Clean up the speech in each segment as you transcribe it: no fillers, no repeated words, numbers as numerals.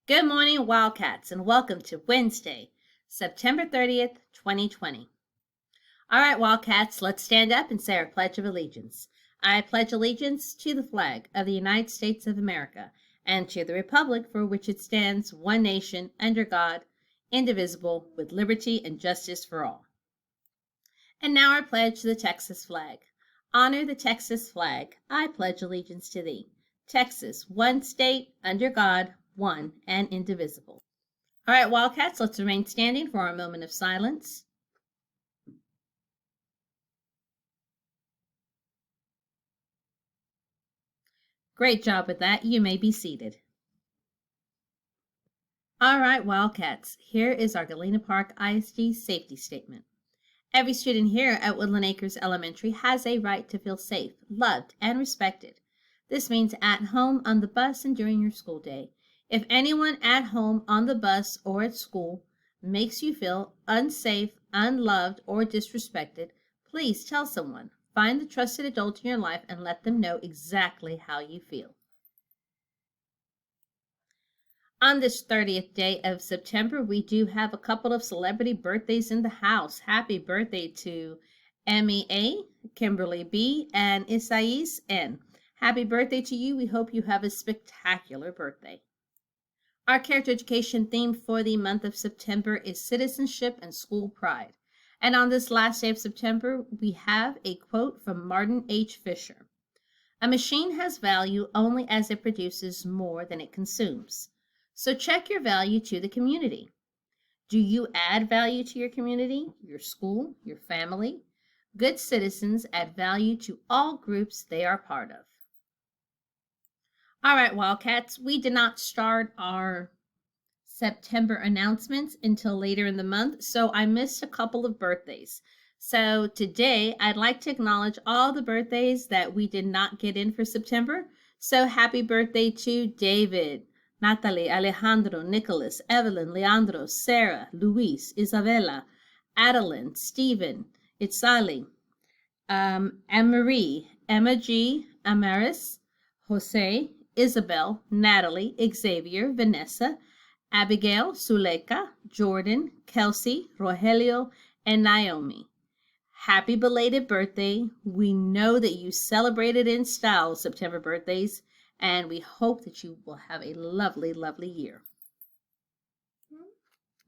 Good morning, Wildcats, and welcome to Wednesday, September 30th, 2020. All right, Wildcats, let's stand up and say our Pledge of Allegiance. I pledge allegiance to the flag of the United States of America and to the republic for which it stands, one nation, under God, indivisible, with liberty and justice for all. And now our pledge to the Texas flag. Honor the Texas flag. I pledge allegiance to thee. Texas, one state, under God, one and indivisible. All right, Wildcats, let's remain standing for our moment of silence. Great job with that. You may be seated. All right, Wildcats, here is our Galena Park ISD safety statement. Every student here at Woodland Acres Elementary has a right to feel safe, loved, and respected. This means at home, on the bus, and during your school day. If anyone at home, on the bus, or at school makes you feel unsafe, unloved, or disrespected, please tell someone. Find the trusted adult in your life and let them know exactly how you feel. On this 30th day of September, we do have a couple of celebrity birthdays in the house. Happy birthday to Emmy A, Kimberly B, and Isais N. Happy birthday to you. We hope you have a spectacular birthday. Our character education theme for the month of September is citizenship and school pride. And on this last day of September, we have a quote from Martin H. Fisher. A machine has value only as it produces more than it consumes. So check your value to the community. Do you add value to your community, your school, your family? Good citizens add value to all groups they are part of. All right, Wildcats, we did not start our September announcements until later in the month, so I missed a couple of birthdays. So today, I'd like to acknowledge all the birthdays that we did not get in for September. So happy birthday to David, Natalie, Alejandro, Nicholas, Evelyn, Leandro, Sarah, Luis, Isabella, Adeline, Stephen, Itzali, Anne-Marie, Emma G, Amaris, Jose, Isabel, Natalie, Xavier, Vanessa, Abigail, Suleika, Jordan, Kelsey, Rogelio, and Naomi. Happy belated birthday. We know that you celebrated in style September birthdays, and we hope that you will have a lovely, lovely year.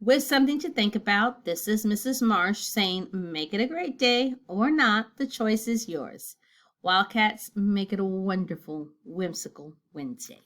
With something to think about, this is Mrs. Marsh saying, make it a great day or not, the choice is yours. Wildcats, make it a wonderful, whimsical Wednesday.